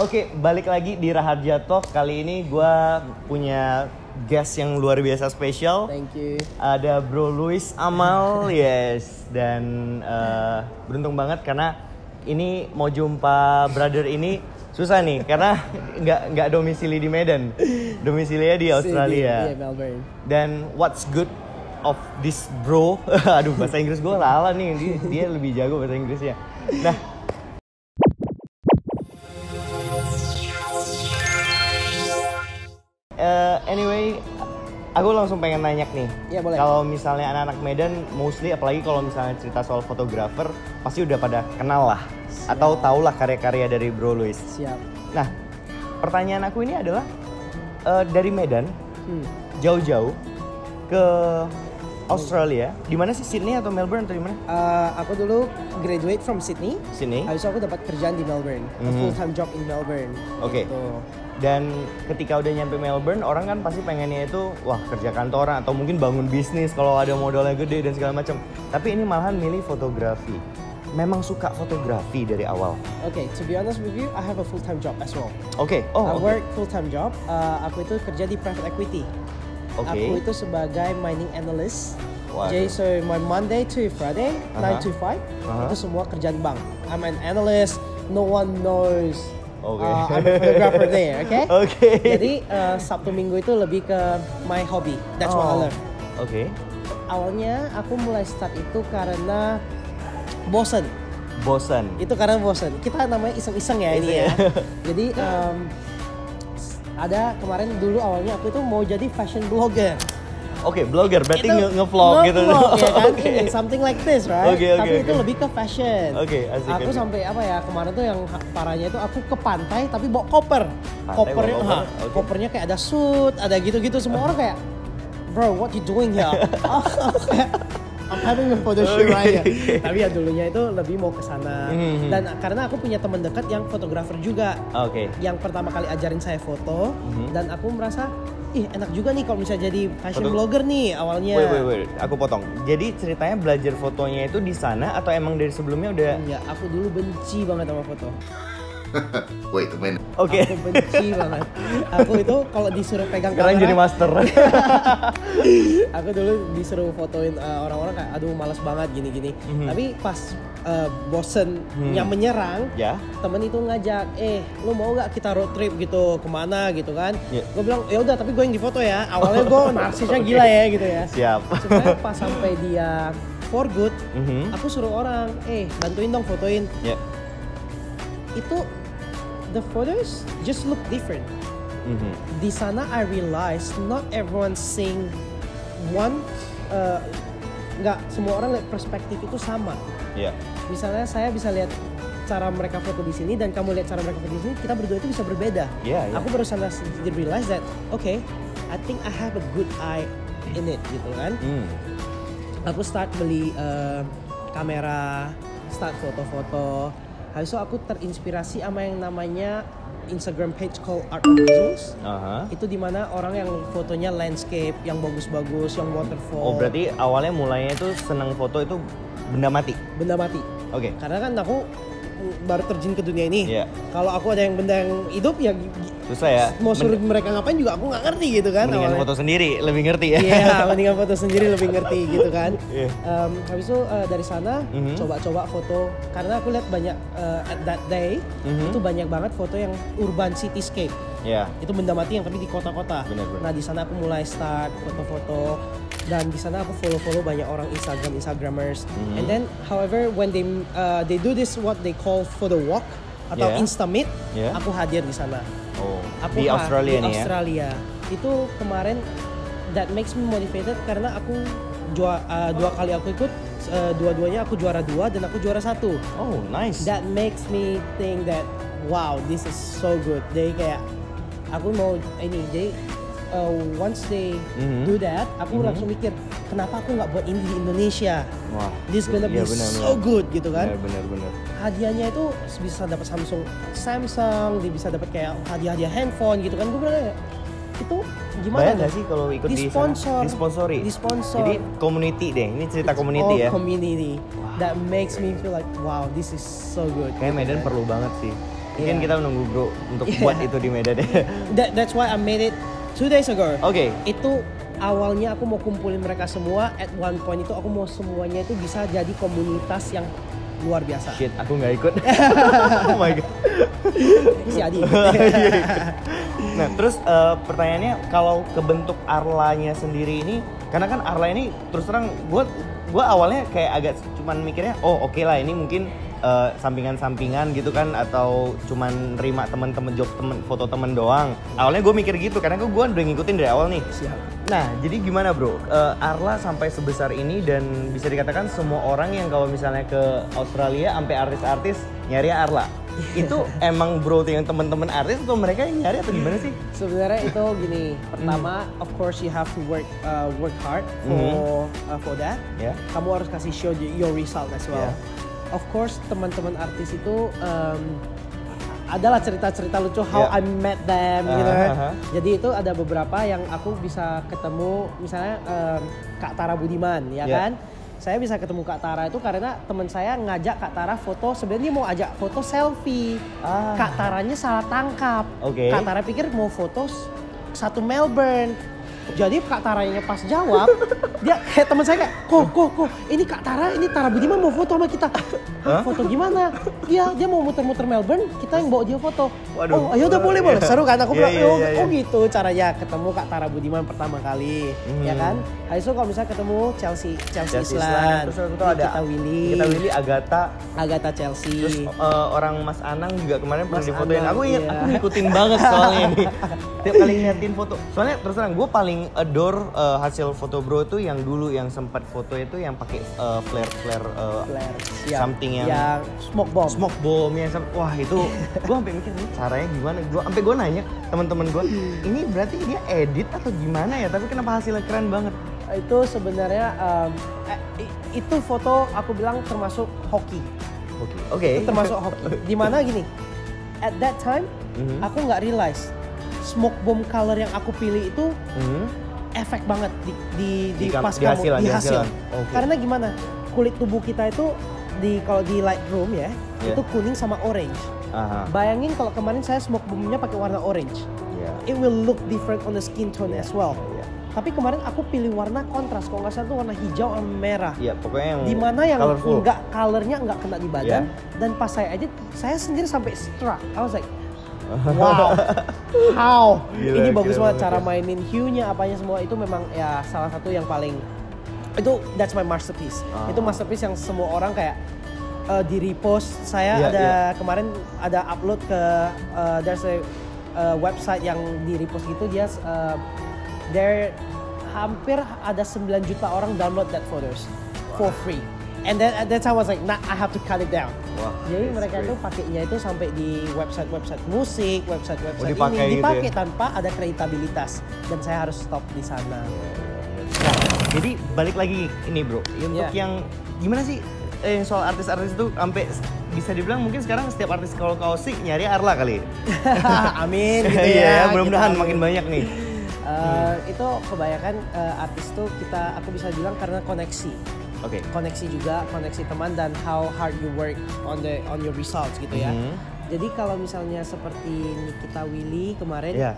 Oke, balik lagi di Raharja Talk. Kali ini gue punya guest yang luar biasa spesial. Thank you. Ada Bro Luis Amal, yes. Dan beruntung banget karena ini mau jumpa brother ini susah nih karena nggak domisili di Medan, domisilinya di Australia. Iya, Melbourne. Dan what's good of this bro? Aduh, bahasa Inggris gue lala nih. Dia lebih jago bahasa Inggrisnya. Nah, anyway, aku langsung pengen nanya nih. Iya, boleh. Kalau misalnya anak-anak Medan, mostly apalagi kalau misalnya cerita soal fotografer, pasti udah pada kenal lah. Siap. Atau tahulah karya-karya dari Bro Luis. Siap. Nah, pertanyaan aku ini adalah dari Medan, jauh-jauh ke Australia. Di mana sih, Sydney atau Melbourne atau di mana? Aku dulu graduate from Sydney. Sydney. Habis itu aku dapat kerjaan di Melbourne, a full-time job in Melbourne. Oke. Gitu. Dan ketika udah nyampe Melbourne, orang kan pasti pengennya itu, wah, kerja kantoran atau mungkin bangun bisnis kalau ada modalnya gede dan segala macam. Tapi ini malahan milih fotografi. Memang suka fotografi dari awal. Okay, to be honest with you, I have a full-time job as well. Oke. I work full-time job. Aku itu kerja di private equity. Oke. Aku itu sebagai mining analyst. Waduh. Jadi so my Monday to Friday, 9 to 5, itu semua kerjaan bank. I'm an analyst. No one knows. Oke. I'm a photographer there, okay? Oke. Jadi Sabtu Minggu itu lebih ke my hobby. That's what I love. Oke. Awalnya aku mulai start itu karena bosen. Bosan. Itu karena bosen. Kita namanya iseng-iseng ya ini ya. Jadi ada kemarin dulu awalnya aku itu mau jadi fashion blogger. Oke, blogger berarti Itu nge-vlog gitu. nge-vlog, ya kan? Oke. Something like this, right? Oke, Tapi itu oke. lebih ke fashion. Oke, asik, Aku asik. sampai apa ya, kemarin tuh yang parahnya itu aku ke pantai tapi bawa koper. Pantai bawa koper, oke. Kopernya kayak ada suit, ada gitu-gitu. Semua orang kayak, bro, what you doing here? I'm having a photo shoot right here. Tapi ya dulunya itu lebih mau ke sana. Dan karena aku punya teman dekat yang fotografer juga. Oke. Yang pertama kali ajarin saya foto. Dan aku merasa, ih enak juga nih kalau misalnya jadi fashion blogger nih awalnya. Wait, aku potong. Jadi ceritanya belajar fotonya itu di sana atau emang dari sebelumnya udah? Iya, aku dulu benci banget sama foto. Wait a minute. Oke. Aku benci banget. Aku itu kalau disuruh pegang Sekarang kamera, jadi master. aku dulu disuruh fotoin orang-orang kayak, aduh malas banget gini-gini. Tapi pas bosen yang menyerang, Ya. temen itu ngajak, lu mau gak kita road trip gitu kemana gitu kan? Ya. Gue bilang ya udah, tapi gue yang difoto ya. Awalnya gue narsisnya gila ya gitu ya. Siap. Sebenarnya pas sampai dia for good, aku suruh orang, bantuin dong fotoin. Ya. Itu the photos just look different. Di sana I realized not everyone seeing one, nggak semua orang lihat perspektif itu sama. Ya. Misalnya saya bisa lihat cara mereka foto di sini dan kamu lihat cara mereka foto di sini, kita berdua itu bisa berbeda. Iya. Aku baru sana realize that, okay, I think I have a good eye in it gitu kan. Aku start beli kamera, start foto-foto. Habis itu aku terinspirasi sama yang namanya Instagram page called Art of Visuals. Itu dimana orang yang fotonya landscape, yang bagus-bagus, yang waterfall. Oh, berarti awalnya mulainya itu seneng foto itu benda mati. Benda mati. Oke. Karena kan aku baru terjun ke dunia ini. Iya. Kalau aku ada yang benda yang hidup ya Susah ya. mau suruh mereka ngapain juga aku nggak ngerti gitu kan. Mendingan awalnya. foto sendiri lebih ngerti ya. Iya, mendingan foto sendiri lebih ngerti gitu kan. Iya. Habis itu dari sana coba-coba foto, karena aku lihat banyak at that day itu banyak banget foto yang urban cityscape. Ya. Itu benda mati yang tapi di kota-kota. Benar. Nah di sana aku mulai start foto-foto, dan di sana aku follow banyak orang Instagramers. And then however when they do this what they call photo walk atau Yeah. Instameet, Yeah. aku hadir di sana. Oh. Aku Di Australia di nih ya. Australia. Itu kemarin that makes me motivated karena aku dua kali aku ikut, dua-duanya aku juara 2 dan aku juara 1. Oh, nice. That makes me think that wow, this is so good. Jadi kayak aku mau ini, jadi once they do that, aku langsung mikir kenapa aku nggak buat ini di Indonesia. Wah. This gonna be Iya, benar. so good gitu kan. Benar. Hadiahnya itu bisa dapat Samsung, dia bisa dapat kayak hadiah handphone gitu kan. Gue bilang ya, itu gimana? Bayar nggak sih kalau ikut di sana? Disponsori. Disponsor. Jadi community deh. Ini cerita community ya. Community. That makes me feel like wow, this is so good. Kayak Medan perlu banget sih. Mungkin Iya. kita menunggu bro untuk Iya. buat itu di Medan ya. That's why I made it 2 days ago. Oke. Itu awalnya aku mau kumpulin mereka semua. At one point itu aku mau semuanya itu bisa jadi komunitas yang luar biasa. Shit, aku nggak ikut. Oh my god. Si Adi. Nah, terus pertanyaannya kalau ke bentuk Arlanya sendiri ini, karena kan Arla ini terus terang gue awalnya kayak agak cuman mikirnya, oh oke lah ini mungkin sampingan-sampingan gitu kan, atau cuman nerima temen-temen job foto temen doang. Awalnya gue mikir gitu karena gue udah ngikutin dari awal nih. Siap. Nah, jadi gimana bro? Arla sampai sebesar ini dan bisa dikatakan semua orang yang kalau misalnya ke Australia sampai artis-artis nyari Arla. Itu emang bro yang teman-teman artis atau mereka yang nyari atau gimana sih? Sebenarnya itu gini, pertama of course you have to work hard for that. Ya. Kamu harus kasih show your result as well. Yeah. Of course teman-teman artis itu adalah cerita-cerita lucu how Yeah. I met them gitu kan. Uh-huh. Jadi itu ada beberapa yang aku bisa ketemu, misalnya Kak Tara Budiman ya Yeah. kan. Saya bisa ketemu Kak Tara itu karena teman saya ngajak Kak Tara foto, sebenarnya dia mau ajak foto selfie. Ah. Kak Taranya salah tangkap. Oke. Kak Tara pikir mau foto satu Melbourne. Jadi Kak Taranya pas jawab, dia kayak teman saya kayak, kok, ini Kak Tara, ini Tara Budiman mau foto sama kita. Hah? Foto gimana? Dia mau muter-muter Melbourne, kita yang bawa dia foto. Waduh. Oh, ayo udah boleh. Seru kan? Aku Iya, bilang, iya, oh, iya, iya. oh gitu caranya ketemu Kak Tara Budiman pertama kali, ya kan? Habis itu kalau misalnya ketemu Chelsea Islan, Terus itu ada Nikita Willy, Agatha Chelsea. Terus orang Mas Anang juga kemarin pernah Mas difotoin. Anang, Aku ingat, iya. aku ngikutin banget soalnya ini. Tiap kali ngeliatin foto. Soalnya terus terang gue paling adore hasil foto bro itu yang dulu yang sempat foto itu yang pakai flare Flair, siap. something yang smoke bomb. yang wah itu gue sampai mikir ini caranya gimana. Gue nanya teman-teman gue, ini berarti dia edit atau gimana ya? Tapi kenapa hasilnya keren banget? Itu sebenarnya itu foto aku bilang termasuk hoki. Oke. Itu termasuk hoki. Dimana gini, at that time aku nggak realize smoke bomb color yang aku pilih itu efek banget di pas di kamu di hasil. hasil. Oke. Karena gimana, kulit tubuh kita itu kalau di Lightroom ya Yeah. itu kuning sama orange. Aha. Bayangin kalau kemarin saya smoke bombnya pakai warna orange, Yeah. it will look different on the skin tone as well. Yeah. Tapi kemarin aku pilih warna kontras, kalau nggak salah tuh warna hijau sama merah. Iya, pokoknya yang Di mana yang colorful. enggak colornya enggak kena di badan, dan pas saya edit saya sendiri sampai struck. I was like, wow, how Gila, ini bagus gila banget banget cara ya. mainin hue-nya apanya semua itu memang ya salah satu yang paling itu that's my masterpiece. Itu masterpiece yang semua orang kayak di repost. Saya Iya, ada iya. kemarin ada upload ke there's a website yang di repost gitu, dia there hampir ada 9 juta orang download that photos for free. And then at that time I was like, nah, I have to cut it down. Wah, Jadi that's mereka great. itu pakainya itu sampai di website musik, website dipakai ini gitu dipakai ya? tanpa ada kreditabilitas, dan saya harus stop di sana. Nah, jadi balik lagi ini bro, untuk Yeah. yang gimana sih yang soal artis-artis itu sampai bisa dibilang mungkin sekarang setiap artis kalau Aussie nyari Arla kali. Amin gitu Iya, ya. mudah-mudahan gitu, makin amin. banyak nih. Itu kebanyakan artis tuh aku bisa bilang karena koneksi. Oke. Koneksi juga, koneksi teman, dan how hard you work on your results gitu ya. Jadi kalau misalnya seperti Nikita Willy kemarin, Yeah.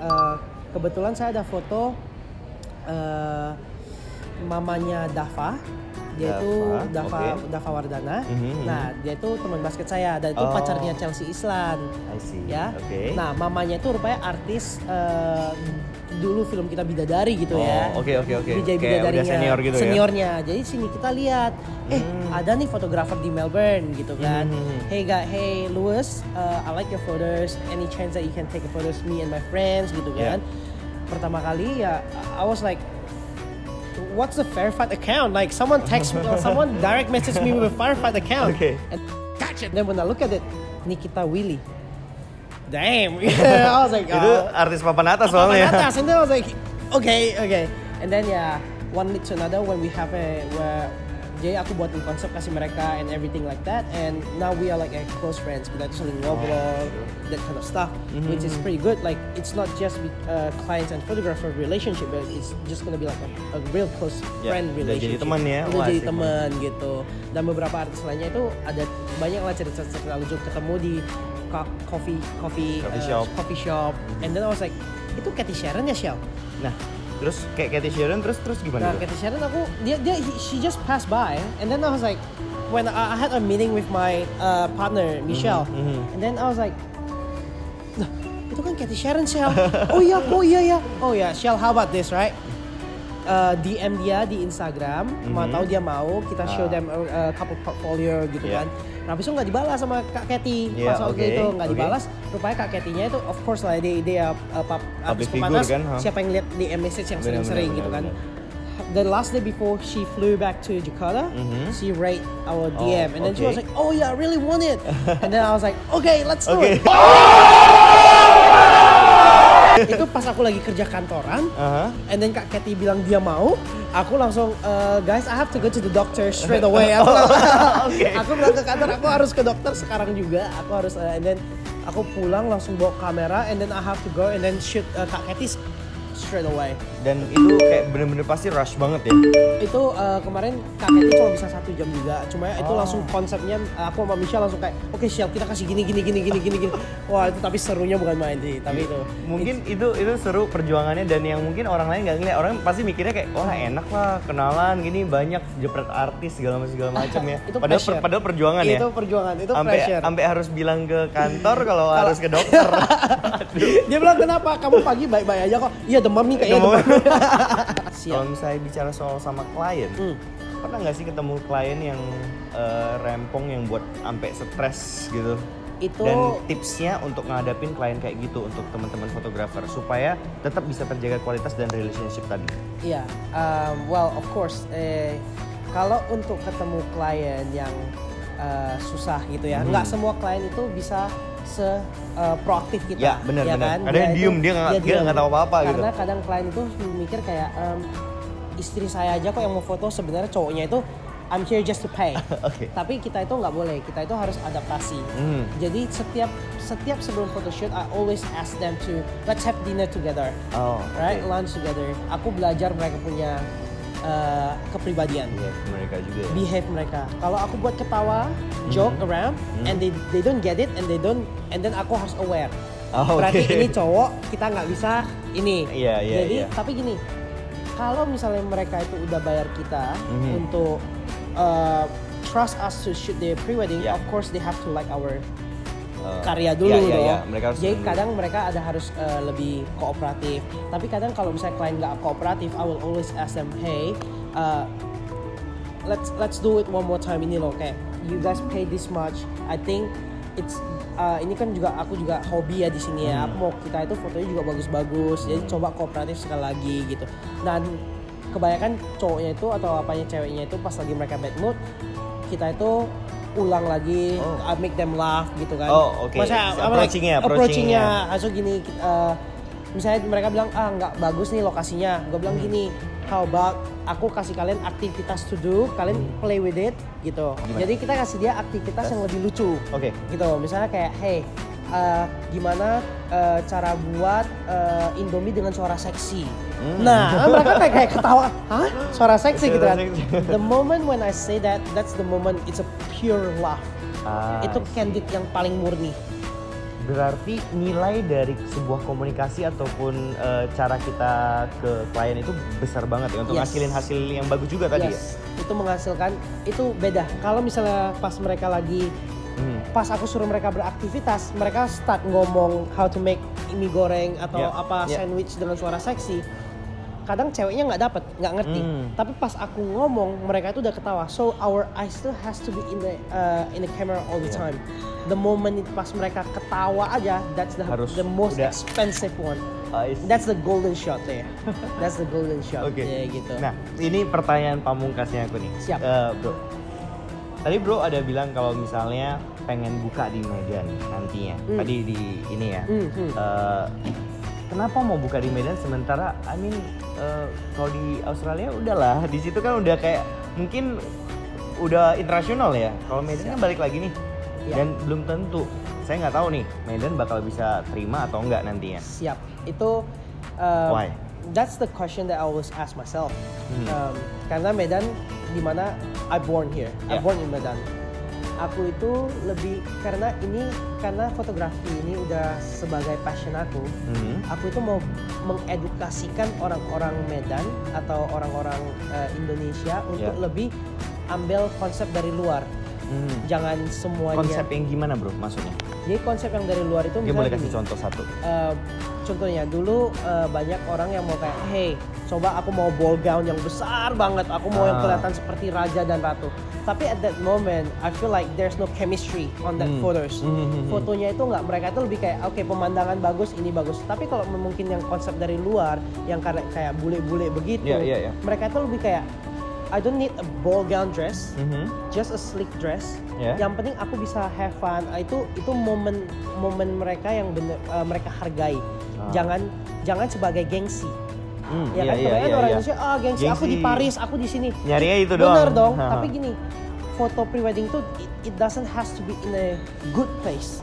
Kebetulan saya ada foto mamanya Dava. Dia itu Dava, Dava Wardana. Mhm. Nah, dia itu teman basket saya, dan itu Oh. pacarnya Chelsea Islan. I see. Ya. Oke. Nah, mamanya itu rupanya artis dulu film kita Bidadari gitu ya. Oh, oke. DJ Kayak udah Bidadarinya. senior gitu ya. Seniornya. Jadi sini kita lihat, ada nih fotografer di Melbourne gitu kan. Hey Louis, I like your photos. Any chance that you can take a photos me and my friends gitu Yeah. kan. Pertama kali ya I was like, what's the verified account? Like someone text me or someone direct message me with a verified account. Okay. And then when I look at it, Nikita Willy. Damn. I was like, Itu artis papan atas soalnya. papan atas. And then I was like, okay. And then one lead to another when we have jadi aku buatin konsep kasih mereka and everything like that, and now we are like close friends. Kita tuh saling ngobrol, that kind of stuff, which is pretty good. Like it's not just clients and photographer relationship, but it's just gonna be like a real close Ya, friend udah relationship. jadi teman ya. Udah Wah, jadi asik teman gitu. Dan beberapa artis lainnya itu ada banyak lah cerita-cerita lucu ketemu di coffee shop. And then I was like, itu Cathy Sharon ya, Shell? Nah, terus kayak Cathy Sharon terus gimana? Nah, Cathy Sharon she just passed by, and then I was like, when I had a meeting with my partner Michelle, and then I was like, nah, itu kan Cathy Sharon, Shell. Oh iya, Shell, how about this, right? DM dia di Instagram, mau tahu dia mau, kita show them a couple portfolio gitu kan. Nah, habis itu nggak dibalas sama Kak Cathy pas waktu itu nggak dibalas. Rupanya Kak Cathy-nya itu, of course lah, dia artis pemanas, kan, siapa yang lihat DM message yang sering-sering gitu kan. The last day before she flew back to Jakarta, she rate our DM, and then she was like, "Oh yeah, I really want it." And then I was like, "Okay, let's do it." Itu pas aku lagi kerja kantoran, and then Kak Cathy bilang dia mau, aku langsung, guys, I have to go to the doctor straight away. Aku bilang ke kantor, aku harus ke dokter sekarang juga, aku harus, and then aku pulang langsung bawa kamera, and then I have to go and then shoot Kak Cathy straight away. Dan itu kayak bener-bener pasti rush banget ya? Itu kemarin Kak Cathy cuma bisa 1 jam juga, cuma itu langsung konsepnya, aku sama Michelle langsung kayak, oke, Shell, kita kasih gini. Wah, itu tapi serunya bukan main sih, tapi itu mungkin itu seru perjuangannya, dan yang mungkin orang lain nggak ngeliat, orang pasti mikirnya kayak, wah enak lah, kenalan gini, banyak jepret artis segala macam ya. Itu padahal perjuangan ya. Itu perjuangan, itu pressure. Sampai harus bilang ke kantor kalau harus ke dokter. Dia bilang, kenapa kamu pagi baik-baik aja kok? Iya, demam nih kayaknya. Kalau misalnya bicara soal sama klien, pernah nggak sih ketemu klien yang rempong yang buat sampai stres gitu? Dan tipsnya untuk ngadapin klien kayak gitu untuk teman-teman fotografer supaya tetap bisa terjaga kualitas dan relationship tadi. Iya, well of course, kalau untuk ketemu klien yang susah gitu ya, nggak semua klien itu bisa proaktif kita. Ya benar. Kan? Ada yang diem, dia nggak tahu apa-apa gitu. Karena kadang klien itu mikir kayak, istri saya aja kok yang mau foto, sebenarnya cowoknya itu I'm here just to pay. Tapi kita itu nggak boleh, kita itu harus adaptasi. Jadi setiap sebelum photoshoot, I always ask them to let's have dinner together, right? Lunch together. Aku belajar mereka punya kepribadian, behave mereka. Kalau aku buat ketawa, joke around, and they don't get it, and then aku harus aware. Berarti ini cowok, kita nggak bisa ini. Jadi tapi gini, kalau misalnya mereka itu udah bayar kita untuk trust us to shoot their pre-wedding, of course they have to like our karya dulu dong. Jadi kadang mereka harus lebih kooperatif. Tapi kadang kalau misalnya klien nggak kooperatif, I will always ask them, hey, let's do it one more time ini loh. Kayak you guys pay this much. I think it's ini kan juga aku juga hobi ya di sini ya. Aku mau kita itu fotonya juga bagus-bagus. Jadi coba kooperatif sekali lagi gitu. Dan kebanyakan cowoknya itu atau apanya ceweknya itu pas lagi mereka bad mood, kita itu ulang lagi, make them laugh gitu kan. Maksudnya approachingnya. Asal gini, misalnya mereka bilang nggak bagus nih lokasinya, gue bilang gini, how about aku kasih kalian aktivitas to do, kalian play with it gitu. Jadi kita kasih dia aktivitas yang lebih lucu. Gitu, misalnya kayak, hey, gimana cara buat Indomie dengan suara seksi. Nah, mereka kayak ketawa, hah? Suara seksi gitu kan. The moment when I say that, that's the moment it's a pure laugh. Itu candid yang paling murni. Berarti nilai dari sebuah komunikasi ataupun cara kita ke klien itu besar banget ya untuk ngasilin hasil yang bagus juga tadi ya? Itu menghasilkan, itu beda. Kalau misalnya pas mereka lagi pas aku suruh mereka beraktivitas, mereka start ngomong how to make mie goreng atau sandwich dengan suara seksi. Kadang ceweknya nggak ngerti. Tapi pas aku ngomong, mereka itu udah ketawa. So our eyes still has to be in the camera all the time. The moment pas mereka ketawa aja, that's the most expensive one. That's the golden shot deh. That's the golden shot. Ya, gitu. Nah, ini pertanyaan pamungkasnya aku nih. Siap. Bro. Tadi bro ada bilang kalau misalnya pengen buka di Medan nantinya. Tadi di ini ya. Kenapa mau buka di Medan sementara kalau di Australia udahlah, di situ kan udah kayak mungkin udah internasional ya. Kalau Medan kan balik lagi nih. Dan belum tentu. Saya nggak tahu nih Medan bakal bisa terima atau enggak nantinya. Siap. Itu why? That's the question that I always ask myself. Karena Medan, dimana I born here, I born in Medan. Aku itu lebih karena fotografi ini udah sebagai passion aku. Aku itu mau mengedukasikan orang-orang Medan atau orang-orang Indonesia untuk lebih ambil konsep dari luar. Jangan semuanya. Konsep yang gimana bro maksudnya? Jadi konsep yang dari luar itu Dia boleh kasih contoh satu. Contohnya dulu banyak orang yang mau kayak, hey, coba aku mau ball gown yang besar banget, aku mau yang kelihatan seperti raja dan ratu. Tapi at that moment, I feel like there's no chemistry on that photos. Fotonya itu nggak, mereka itu lebih kayak, oke, pemandangan bagus, ini bagus. Tapi kalau mungkin yang konsep dari luar, yang kayak bule-bule begitu, mereka itu lebih kayak, I don't need a ball gown dress, just a slick dress. Yang penting aku bisa have fun. Itu momen mereka yang mereka hargai. Jangan sebagai gengsi. Ya kan kebanyakan orang Indonesia, gengsi aku di Paris, aku di sini. Nyarinya itu doang. Bener dong. Tapi gini, foto pre-wedding itu it doesn't has to be in a good place.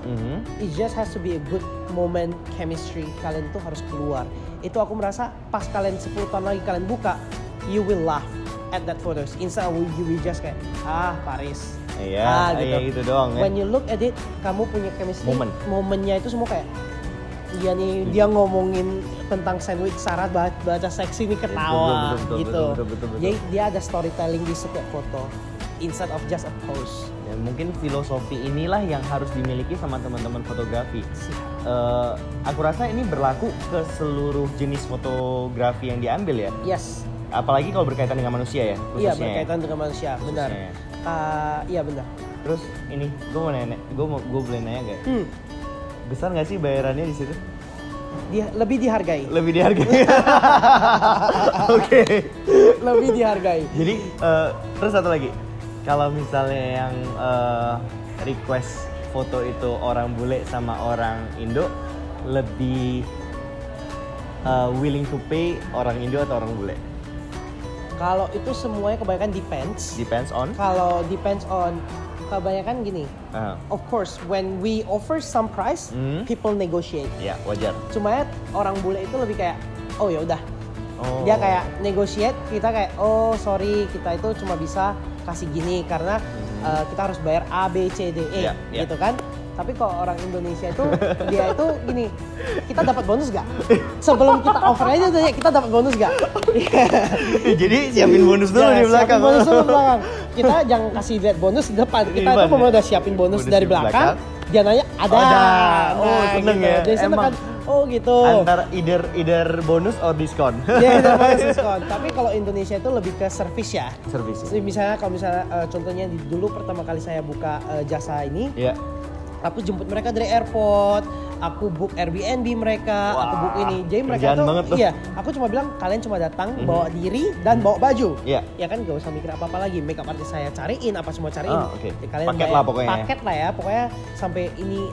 It just has to be a good moment, chemistry. Kalian itu harus keluar. Itu aku merasa pas kalian 10 tahun lagi kalian buka, you will laugh at that photos. Instead you will just kayak Paris. Gitu doang ya. When you look at it, kamu punya chemistry. Momennya itu semua kayak iya nih, dia ngomongin tentang sandwich Sarah, baca seksi nih, ketawa gitu. Betul. Jadi dia ada storytelling di setiap foto instead of just a pose. Ya, mungkin filosofi inilah yang harus dimiliki sama teman-teman fotografi. Aku rasa ini berlaku ke seluruh jenis fotografi yang diambil ya. Yes. Apalagi kalau berkaitan dengan manusia ya. Iya, berkaitan dengan manusia, benar. Iya benar. Terus ini, gue mau nanya, gue boleh nanya gak? Besar nggak sih bayarannya di situ? Lebih dihargai. Oke. Lebih dihargai. Jadi terus satu lagi, kalau misalnya yang request foto itu orang bule sama orang Indo, lebih willing to pay orang Indo atau orang bule? Kalau itu semuanya kebanyakan depends. Depends on? Kalau depends on, kebanyakan gini. Of course, when we offer some price, people negotiate. Ya, wajar. Cuma orang bule itu lebih kayak, oh ya udah. Dia kayak negotiate, kita kayak, oh sorry, kita itu cuma bisa kasih gini karena kita harus bayar A, B, C, D, E, gitu kan. Tapi kalau orang Indonesia itu, dia itu gini, kita dapat bonus gak? Sebelum kita offer aja tuh, kita dapat bonus gak? Jadi siapin bonus dulu di belakang. Siapin bonus dulu di belakang. Kita jangan kasih lihat bonus di depan. Kita itu mau udah siapin bonus dari belakang. Dia nanya ada. Oh seneng gitu. Ya. Jadi seneng kan. Oh gitu. Antara either bonus or diskon. Iya, either bonus diskon. Tapi kalau Indonesia itu lebih ke service ya. Service. Misalnya contohnya dulu pertama kali saya buka jasa ini. Iya. Aku jemput mereka dari airport, aku book Airbnb mereka, aku book ini. Jadi mereka tuh, iya, aku cuma bilang kalian cuma datang, bawa diri dan bawa baju. Iya. Ya kan gak usah mikir apa-apa lagi. Makeup artist saya cariin, apa semua cariin. Kalian paket lah pokoknya. Paket lah ya, pokoknya sampai ini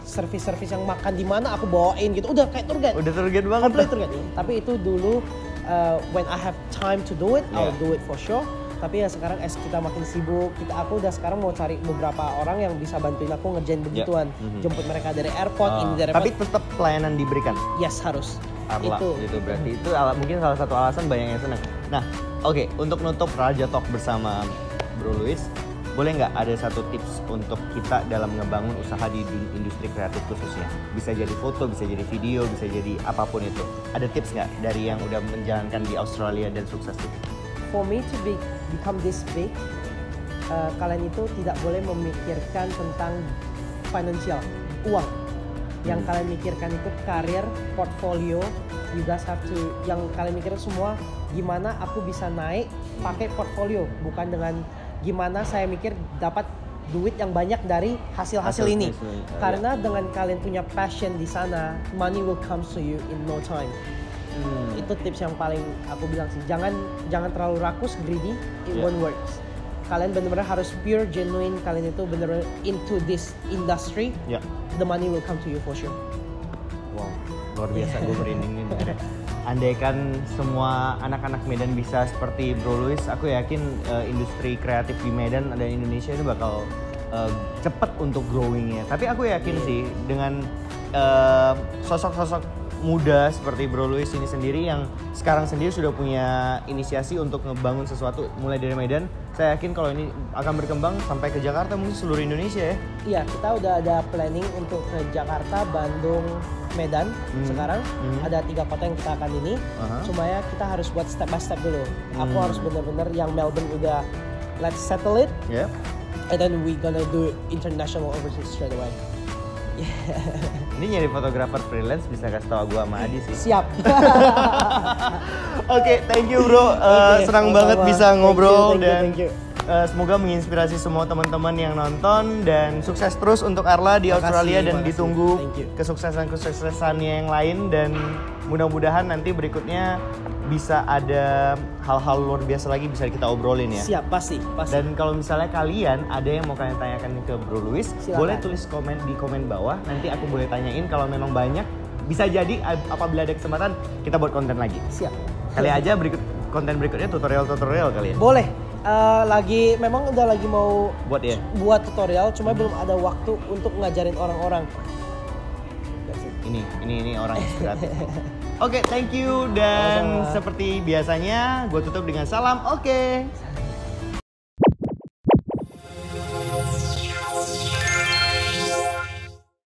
service yang makan di mana aku bawain gitu. Udah kayak tour guide. Udah tour guide banget. Complete tour guide. Tapi itu dulu when I have time to do it, I'll do it for sure. Tapi ya sekarang kita makin sibuk, aku udah sekarang mau cari beberapa orang yang bisa bantuin aku ngerjain begituan. Jemput mereka dari airport, ini dari airport. Tapi tetap pelayanan diberikan? Yes, harus. Arla, itu berarti itu mungkin salah satu alasan banyak yang senang. Nah, oke, untuk nutup Raja Talk bersama Bro Luis, boleh nggak ada satu tips untuk kita dalam ngebangun usaha di industri kreatif khususnya? Bisa jadi foto, bisa jadi video, bisa jadi apapun itu. Ada tips nggak dari yang udah menjalankan di Australia dan sukses itu? For me to become this big, kalian itu tidak boleh memikirkan tentang financial, uang. Yang kalian mikirkan itu karir, portfolio. You guys have to, yang kalian mikirkan semua gimana aku bisa naik pakai portfolio, bukan dengan gimana saya mikir dapat duit yang banyak dari hasil ini. Karena dengan kalian punya passion di sana, money will come to you in no time. Itu tips yang paling aku bilang sih, jangan terlalu rakus, greedy, it won't work. Kalian benar-benar harus pure, genuine, kalian itu benar-benar into this industry, the money will come to you for sure. Wow, luar biasa, gue merinding nih. Andaikan semua anak-anak Medan bisa seperti Bro Luis, aku yakin industri kreatif di Medan dan Indonesia itu bakal cepat untuk growingnya. Tapi aku yakin sih dengan sosok-sosok muda seperti Bro Luis ini sendiri yang sekarang sendiri sudah punya inisiasi untuk ngebangun sesuatu mulai dari Medan. Saya yakin kalau ini akan berkembang sampai ke Jakarta, mungkin seluruh Indonesia ya. Iya, kita udah ada planning untuk ke Jakarta, Bandung, Medan. Sekarang ada 3 kota yang kita akan ini. Cuma ya kita harus buat step by step dulu. Aku harus bener-bener yang Melbourne udah let's settle it. Yeah. And then we gonna do international overseas straight away. Ini nyari fotografer freelance bisa kasih tau gua sama Adi sih. Siap. Oke, thank you bro. Senang sama-sama. banget bisa ngobrol Thank you. semoga menginspirasi semua teman-teman yang nonton dan sukses terus untuk Arla di Australia dan makasih. ditunggu Thank you. kesuksesannya yang lain dan mudah-mudahan nanti berikutnya bisa ada hal-hal luar biasa lagi bisa kita obrolin ya. Siap, pasti. Dan kalau misalnya kalian ada yang mau kalian tanyakan ke Bro Luis, Silakan. boleh tulis komen di komen bawah. Nanti aku boleh tanyain kalau memang banyak. Bisa jadi apabila ada kesempatan kita buat konten lagi. Siap. Kali aja konten berikutnya tutorial kali ya. Boleh. Memang udah lagi mau Buat ya. buat tutorial, cuma belum ada waktu untuk ngajarin orang-orang. Ini orang inspiratif. Oke, thank you dan Sama-sama. seperti biasanya gue tutup dengan salam. Oke.